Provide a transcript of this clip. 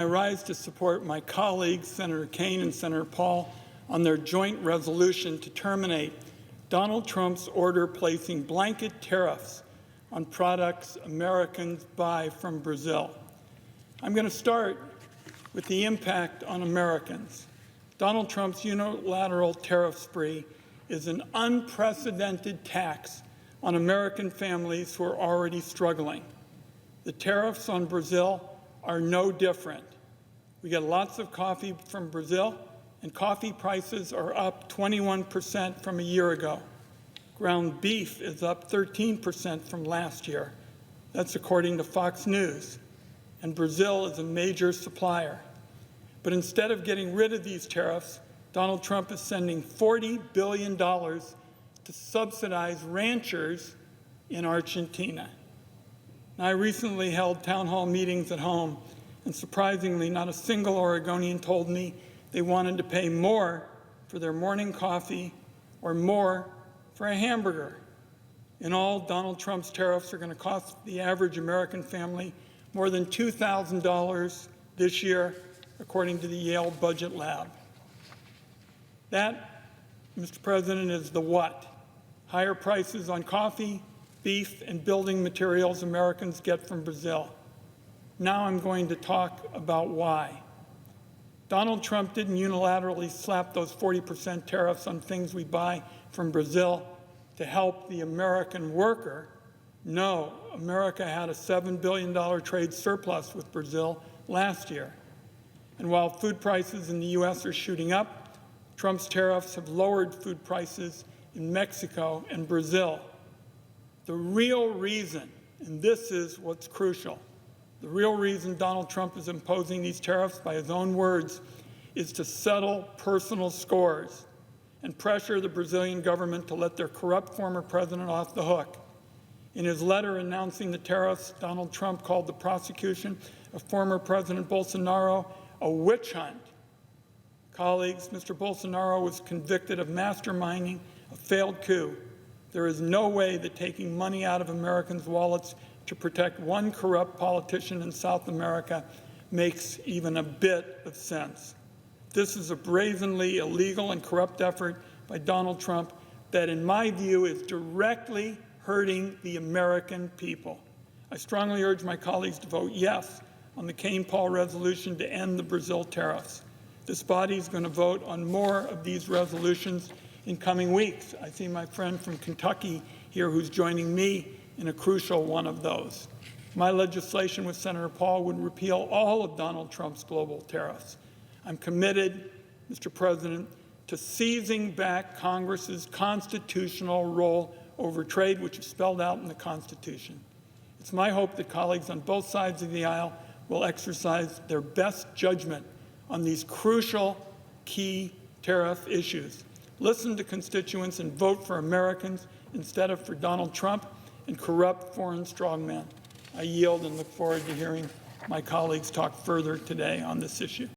I rise to support my colleagues, Senator Kaine and Senator Paul, on their joint resolution to terminate Donald Trump's order placing blanket tariffs on products Americans buy from Brazil. I'm going to start with the impact on Americans. Donald Trump's unilateral tariff spree is an unprecedented tax on American families who are already struggling. The tariffs on Brazil are no different. We get lots of coffee from Brazil, and coffee prices are up 21% from a year ago. Ground beef is up 13% from last year. That's according to Fox News. And Brazil is a major supplier. But instead of getting rid of these tariffs, Donald Trump is sending $40 billion to subsidize ranchers in Argentina. Now, I recently held town hall meetings at home, and surprisingly, not a single Oregonian told me they wanted to pay more for their morning coffee or more for a hamburger. In all, Donald Trump's tariffs are going to cost the average American family more than $2,000 this year, according to the Yale Budget Lab. That, Mr. President, is the what. Higher prices on coffee, beef, and building materials Americans get from Brazil. Now I'm going to talk about why. Donald Trump didn't unilaterally slap those 40% tariffs on things we buy from Brazil to help the American worker. No, America had a $7 billion trade surplus with Brazil last year. And while food prices in the U.S. are shooting up, Trump's tariffs have lowered food prices in Mexico and Brazil. The real reason, and this is what's crucial, the real reason Donald Trump is imposing these tariffs, by his own words, is to settle personal scores and pressure the Brazilian government to let their corrupt former president off the hook. In his letter announcing the tariffs, Donald Trump called the prosecution of former President Bolsonaro a witch hunt. Colleagues, Mr. Bolsonaro was convicted of masterminding a failed coup. There is no way that taking money out of Americans' wallets to protect one corrupt politician in South America makes even a bit of sense. This is a brazenly illegal and corrupt effort by Donald Trump that, in my view, is directly hurting the American people. I strongly urge my colleagues to vote yes on the Kaine-Paul resolution to end the Brazil tariffs. This body is going to vote on more of these resolutions in coming weeks. I see my friend from Kentucky here who's joining me in a crucial one of those. My legislation with Senator Paul would repeal all of Donald Trump's global tariffs. I'm committed, Mr. President, to seizing back Congress's constitutional role over trade, which is spelled out in the Constitution. It's my hope that colleagues on both sides of the aisle will exercise their best judgment on these crucial, key tariff issues. Listen to constituents and vote for Americans instead of for Donald Trump and corrupt foreign strongmen. I yield and look forward to hearing my colleagues talk further today on this issue.